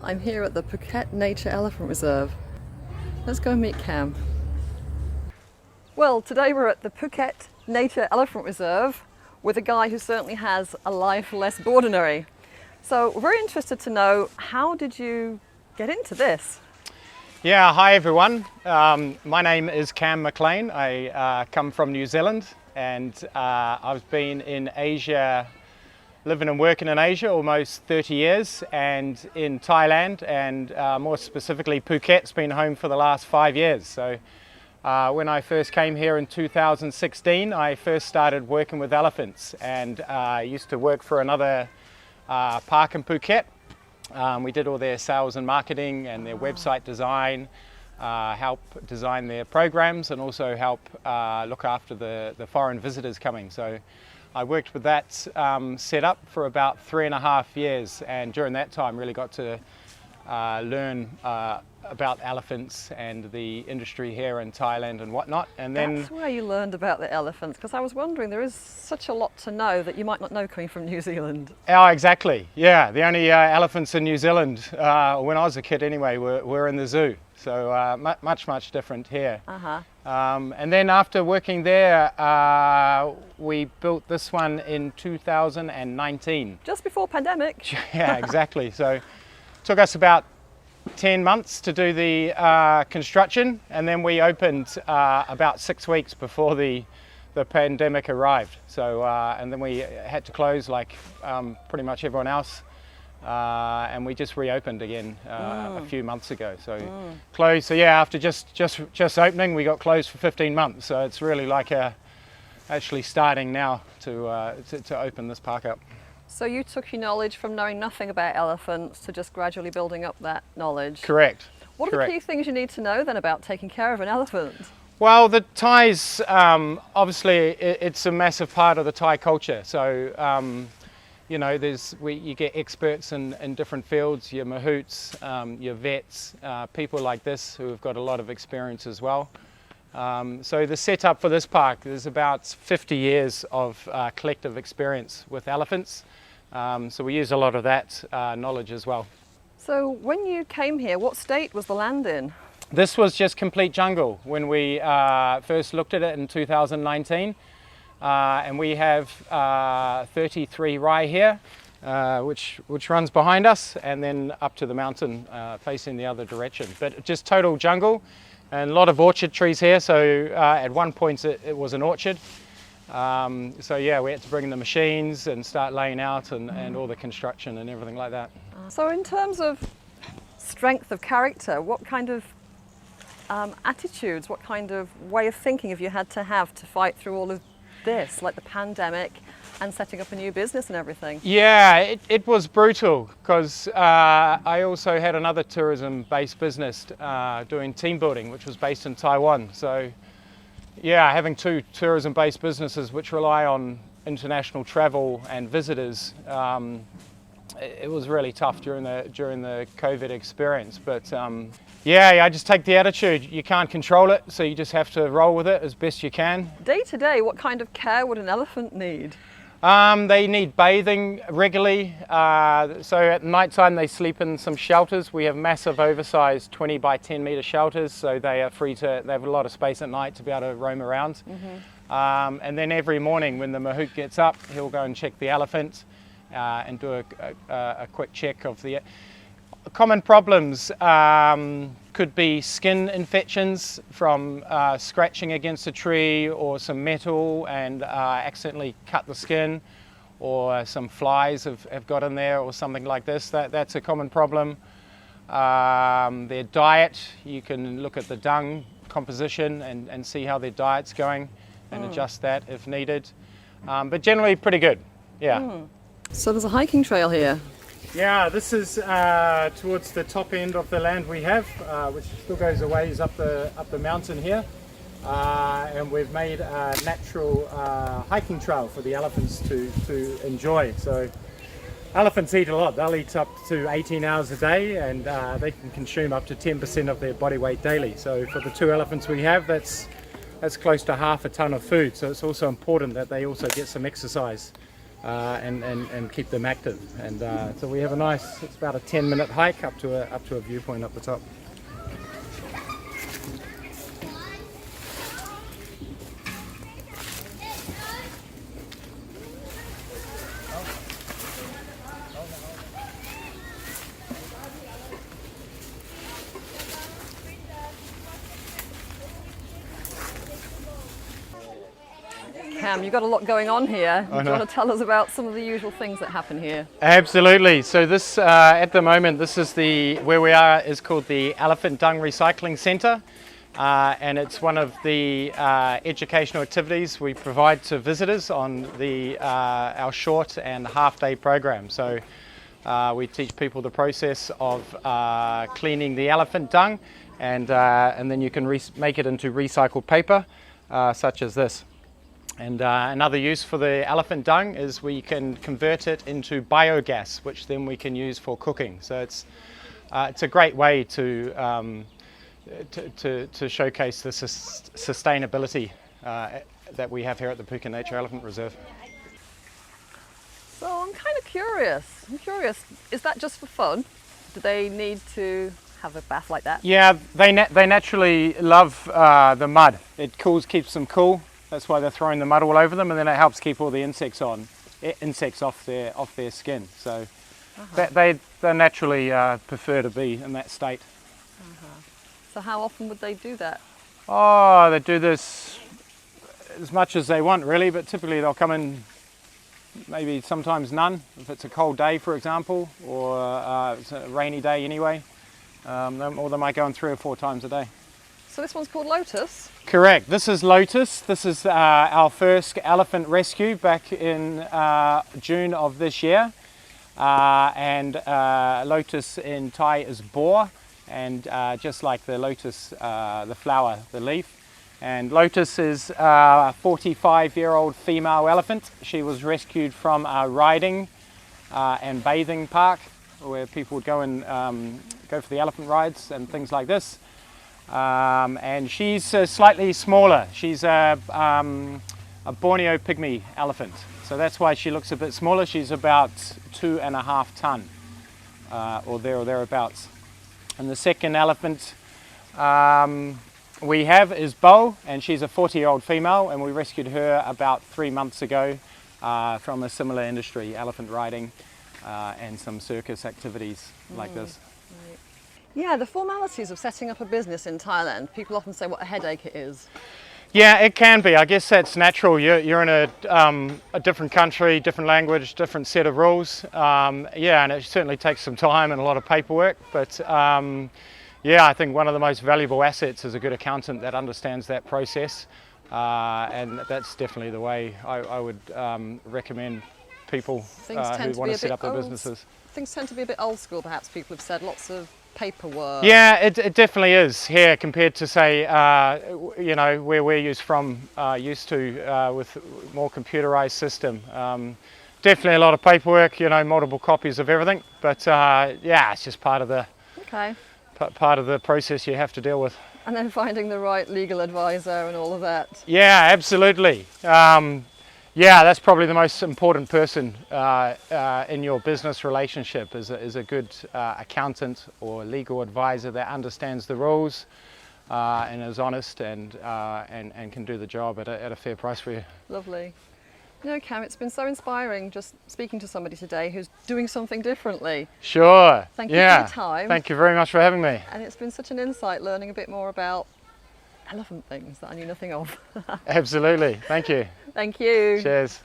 I'm here at the Phuket Nature Elephant Reserve. Let's go and meet Cam. Well, today we're at the Phuket Nature Elephant Reserve with a guy who certainly has a life less ordinary. So we're very interested to know, how did you get into this? Yeah, hi everyone. My name is Cam McClean. I come from New Zealand, and I've been in Asia, living and working in Asia almost 30 years, and in Thailand, and more specifically Phuket's been home for the last 5 years. So when I first came here in 2016, I first started working with elephants, and I used to work for another park in Phuket. We did all their sales and marketing and their website design, help design their programs, and also help look after the foreign visitors coming. So I worked with that setup for about 3.5 years, and during that time really got to learn about elephants and the industry here in Thailand and whatnot. And then That's where you learned about the elephants, because I was wondering, there is such a lot to know that you might not know coming from New Zealand. Oh, exactly. Yeah, the only elephants in New Zealand, when I was a kid anyway, were in the zoo. So much different here. And then after working there, we built this one in 2019. Just before pandemic. Yeah, exactly. So it took us about 10 months to do the construction, and then we opened about 6 weeks before the pandemic arrived. So and then we had to close like pretty much everyone else, and we just reopened again a few months ago. So closed. So yeah, after just opening, we got closed for 15 months. So it's really like actually starting now to open this park up. So you took your knowledge from knowing nothing about elephants to just gradually building up that knowledge. Correct. What are the key things you need to know then about taking care of an elephant? Well, the Thais, obviously it's a massive part of the Thai culture. So, you know, you get experts in different fields, your mahouts, your vets, people like this who have got a lot of experience as well. So the setup for this park, there's about 50 years of collective experience with elephants. So we use a lot of that knowledge as well. So when you came here, what state was the land in? This was just complete jungle when we first looked at it in 2019. And we have 33 rai here, which runs behind us, and then up to the mountain facing the other direction. But just total jungle, and a lot of orchard trees here. So at one point it was an orchard. So yeah, we had to bring in the machines and start laying out and all the construction and everything like that. So in terms of strength of character, what kind of attitudes, what kind of way of thinking have you had to have to fight through all of this, like the pandemic and setting up a new business and everything? Yeah, it was brutal, because I also had another tourism-based business doing team building, which was based in Taiwan. So yeah, having two tourism-based businesses which rely on international travel and visitors, it was really tough during the COVID experience. But yeah, I just take the attitude, you can't control it, so you just have to roll with it as best you can. Day to day, what kind of care would an elephant need? They need bathing regularly. So at night time they sleep in some shelters. We have massive oversized 20 by 10 meter shelters, so they are free they have a lot of space at night to be able to roam around. And then every morning when the mahout gets up, he'll go and check the elephant and do a quick check of the common problems. Could be skin infections from scratching against a tree or some metal and accidentally cut the skin, or some flies have got in there or something like this. That's a common problem. Their diet, you can look at the dung composition and see how their diet's going and adjust that if needed. But generally pretty good, yeah. So there's a hiking trail here. Yeah, this is towards the top end of the land we have, which still goes a ways up the mountain here. And we've made a natural hiking trail for the elephants to enjoy. So elephants eat a lot. They'll eat up to 18 hours a day, and they can consume up to 10% of their body weight daily. So for the 2 elephants we have, that's close to half a ton of food. So it's also important that they also get some exercise and keep them active. And so we have a nice, it's about a 10-minute hike up to a viewpoint up the top. Cam, you've got a lot going on here. I Do you know. want to tell us about some of the usual things that happen here? Absolutely. So this, at the moment, this is where we are is called the Elephant Dung Recycling Centre, and it's one of the educational activities we provide to visitors on our short and half-day program. So we teach people the process of cleaning the elephant dung, and then you can make it into recycled paper, such as this. And another use for the elephant dung is we can convert it into biogas, which then we can use for cooking. So it's a great way to showcase the sustainability that we have here at the Phuket Nature Elephant Reserve. So I'm kind of curious. Is that just for fun? Do they need to have a bath like that? Yeah, they naturally love the mud. It keeps them cool. That's why they're throwing the mud all over them, and then it helps keep all the insects off their skin. So they naturally prefer to be in that state. So how often would they do that? Oh, they do this as much as they want, really, but typically they'll come in maybe sometimes none, if it's a cold day, for example, or it's a rainy day anyway, or they might go in 3 or 4 times a day. So this one's called Lotus? Correct. This is Lotus. This is our first elephant rescue back in June of this year. And Lotus in Thai is boar, and just like the lotus, the flower, the leaf. And Lotus is a 45-year-old female elephant. She was rescued from a riding and bathing park where people would go and go for the elephant rides and things like this. And she's slightly smaller. She's a Borneo pygmy elephant, so that's why she looks a bit smaller. She's about 2.5 ton, or thereabouts. And the second elephant we have is Bo, and she's a 40-year-old female, and we rescued her about 3 months ago from a similar industry, elephant riding and some circus activities like this. Right. Yeah, the formalities of setting up a business in Thailand, people often say what a headache it is. Yeah, it can be. I guess that's natural. You're in a different country, different language, different set of rules. Yeah, and it certainly takes some time and a lot of paperwork. But yeah, I think one of the most valuable assets is a good accountant that understands that process. And that's definitely the way I would recommend people who want to set up their businesses. Things tend to be a bit old school, perhaps. People have said lots of paperwork. Yeah, it definitely is here compared to, say, you know, where we're used to with more computerized system. Definitely a lot of paperwork, you know, multiple copies of everything. But yeah, it's just part of the process you have to deal with. And then finding the right legal advisor and all of that. Yeah, absolutely. Yeah, that's probably the most important person in your business relationship is a good accountant or legal advisor that understands the rules and is honest and can do the job at a fair price for you. Lovely. You know, Cam, it's been so inspiring just speaking to somebody today who's doing something differently. Sure. Thank you for your time. Thank you very much for having me. And it's been such an insight learning a bit more about elephant things that I knew nothing of. Absolutely. Thank you. Thank you. Cheers.